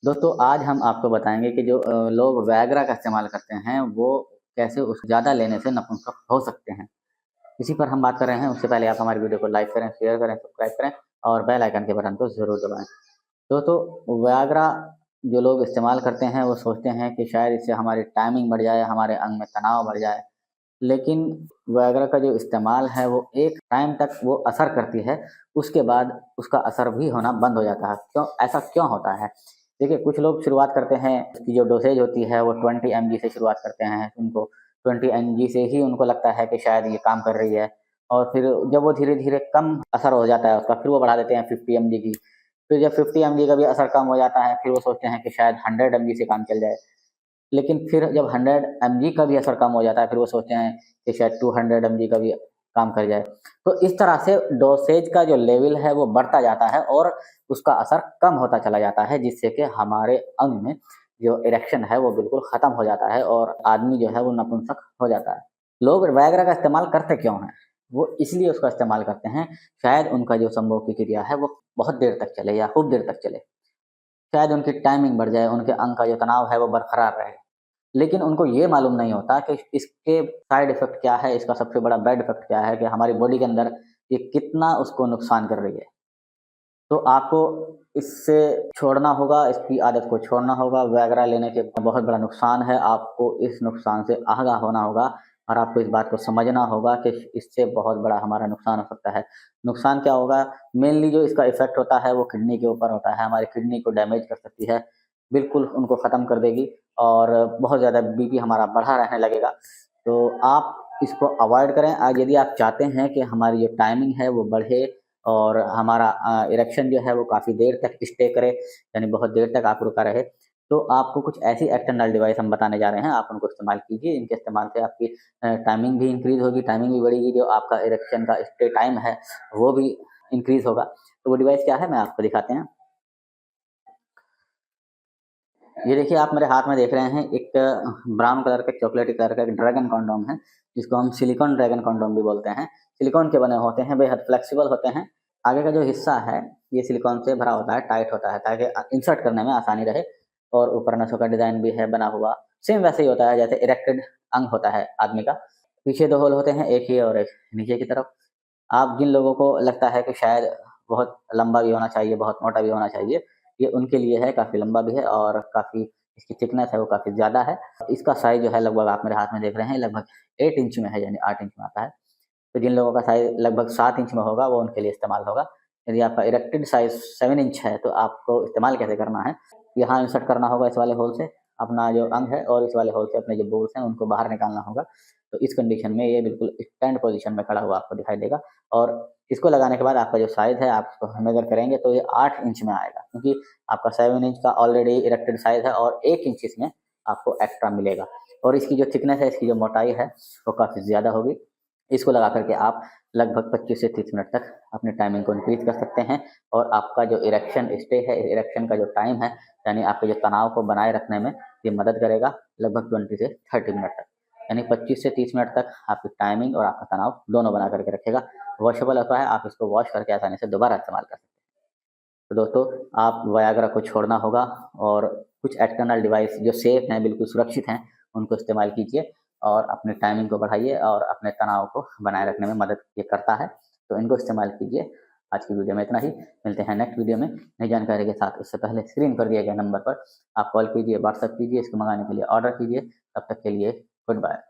दोस्तों आज हम आपको बताएँगे कि जो लोग वैग्रा का इस्तेमाल करते हैं, वो कैसे उस ज़्यादा लेने से नपुंसक हो सकते हैं। इसी पर हम बात कर रहे हैं, उससे पहले आप हमारी वीडियो को लाइक करें, शेयर करें, सब्सक्राइब करें और बेल आइकन के बटन को ज़रूर दबाएँ। दोस्तों वैग्रा जो लोग इस्तेमाल करते हैं, वो सोचते हैं कि शायद इससे हमारी टाइमिंग बढ़ जाए, हमारे अंग में तनाव बढ़ जाए। लेकिन वैग्रा का जो इस्तेमाल है, वो एक टाइम तक वो असर करती है, उसके बाद उसका असर भी होना बंद हो जाता है। क्यों ऐसा क्यों होता है? देखिए, कुछ लोग शुरुआत करते हैं, इसकी जो डोसेज होती है वो 20 एमजी से शुरुआत करते हैं। उनको 20 एमजी से ही उनको लगता है कि शायद ये काम कर रही है और फिर जब वो धीरे-धीरे कम असर हो जाता है उसका, फिर वो बढ़ा देते हैं 50 एमजी की। फिर जब 50 एमजी का भी असर कम हो जाता है, फिर वो सोचते हैं कि शायद 100 एमजी से काम चल जाए। लेकिन फिर जब 100 एमजी का भी असर कम हो जाता है, फिर वो सोचते हैं कि शायद 200 एमजी का भी काम कर जाए। तो इस तरह से डोसेज का जो लेवल है वो बढ़ता जाता है और उसका असर कम होता चला जाता है, जिससे कि हमारे अंग में जो इरेक्शन है वो बिल्कुल ख़त्म हो जाता है और आदमी जो है वो नपुंसक हो जाता है। लोग वैग्रा का इस्तेमाल करते क्यों हैं? वो इसलिए उसका इस्तेमाल करते हैं, शायद उनका जो संभोग की क्रिया है वो बहुत देर तक चले या खूब देर तक चले। शायद उनकी टाइमिंग बढ़ जाए, उनके अंग का जो तनाव है वो बरकरार रहे। लेकिन उनको ये मालूम नहीं होता कि इसके साइड इफ़ेक्ट क्या है, इसका सबसे बड़ा बैड इफ़ेक्ट क्या है कि हमारी बॉडी के अंदर ये कितना उसको नुकसान कर रही है। तो आपको इससे छोड़ना होगा, इसकी आदत को छोड़ना होगा। वैग्रा लेने के बहुत बड़ा नुकसान है, आपको इस नुकसान से आगाह होना होगा और आपको इस बात को समझना होगा कि इससे बहुत बड़ा हमारा नुकसान हो सकता है। नुकसान क्या होगा? मेनली जो इसका इफ़ेक्ट होता है वो किडनी के ऊपर होता है, हमारी किडनी को डैमेज कर सकती है, बिल्कुल उनको ख़त्म कर देगी और बहुत ज़्यादा बीपी हमारा बढ़ा रहने लगेगा। तो आप इसको अवॉइड करें। यदि आप चाहते हैं कि हमारी जो टाइमिंग है वो बढ़े और हमारा इरेक्शन जो है वो काफ़ी देर तक स्टे करे, यानी बहुत देर तक आप रुका रहे, तो आपको कुछ ऐसी एक्सटर्नल डिवाइस हम बताने जा रहे हैं, आप उनको इस्तेमाल कीजिए। इनके इस्तेमाल से आपकी टाइमिंग भी इंक्रीज़ होगी, टाइमिंग भी बढ़ेगी, जो आपका इरेक्शन का स्टे टाइम है, वो भी इंक्रीज़ होगा। तो वो डिवाइस क्या है, मैं आपको दिखाते हैं। ये देखिए, आप मेरे हाथ में देख रहे हैं एक ब्राउन कलर का, चॉकलेटी कलर का एक ड्रैगन कंडोम है, जिसको हम सिलिकॉन ड्रैगन कंडोम भी बोलते हैं। सिलिकॉन के बने होते हैं, बेहद फ्लेक्सिबल होते हैं। आगे का जो हिस्सा है, ये सिलिकॉन से भरा होता है, टाइट होता है ताकि इंसर्ट करने में आसानी रहे और ऊपर नसों का डिज़ाइन भी है बना हुआ। सेम वैसे ही होता है जैसे इरेक्टेड अंग होता है आदमी का। पीछे 2 होल होते हैं, एक ही और एक नीचे की तरफ। आप जिन लोगों को लगता है कि शायद बहुत लंबा भी होना चाहिए, बहुत मोटा भी होना चाहिए, ये उनके लिए है, काफ़ी लंबा भी है और काफ़ी इसकी थिकनेस है वो काफ़ी ज़्यादा है। इसका साइज़ जो है लगभग आप मेरे हाथ में देख रहे हैं, लगभग 8 इंच में है, यानी 8 इंच में आता है। तो जिन लोगों का साइज़ लगभग 7 इंच में होगा, वो उनके लिए इस्तेमाल होगा। यदि आपका इरेक्टेड साइज़ 7 इंच है, तो आपको इस्तेमाल कैसे करना है? यहाँ इंसर्ट करना होगा इस वाले होल से अपना जो अंग है और इस वाले होल से अपने जो बोल्स हैं, उनको बाहर निकालना होगा। तो इस कंडीशन में ये बिल्कुल स्टैंड पोज़ीशन में खड़ा हुआ आपको दिखाई देगा और इसको लगाने के बाद आपका जो साइज़ है, आप उसको मेज़र करेंगे तो ये 8 इंच में आएगा, क्योंकि आपका 7 इंच का ऑलरेडी इरेक्टेड साइज़ है और 1 इंच इसमें आपको एक्स्ट्रा मिलेगा और इसकी जो थिकनेस है, इसकी जो मोटाई है, वो काफ़ी ज़्यादा होगी। इसको लगा कर के आप लगभग 25 से 30 मिनट तक अपनी टाइमिंग को इंक्रीज़ कर सकते हैं और आपका जो इरेक्शन स्टे है, इरेक्शन का जो टाइम है, यानी आपके जो तनाव को बनाए रखने में ये मदद करेगा लगभग 20 से 30 मिनट तक। यानी 25 से 30 मिनट तक आपकी टाइमिंग और आपका तनाव दोनों बना करके रखेगा। वॉशेबल होता है, आप इसको वॉश करके आसानी से दोबारा इस्तेमाल कर सकते हैं। तो दोस्तों, आप वयाग्रा को छोड़ना होगा और कुछ एक्सटर्नल डिवाइस जो सेफ हैं, बिल्कुल सुरक्षित हैं, उनको इस्तेमाल कीजिए और अपनी टाइमिंग को बढ़ाइए और अपने तनाव को बनाए रखने में मदद ये करता है, तो इनको इस्तेमाल कीजिए। आज की वीडियो में इतना ही, मिलते हैं नेक्स्ट वीडियो में नई जानकारी के साथ। उससे पहले स्क्रीन पर दिए गए नंबर पर आप कॉल कीजिए, व्हाट्सएप कीजिए, इसको मंगाने के लिए ऑर्डर कीजिए। तब तक के लिए गुड बाय।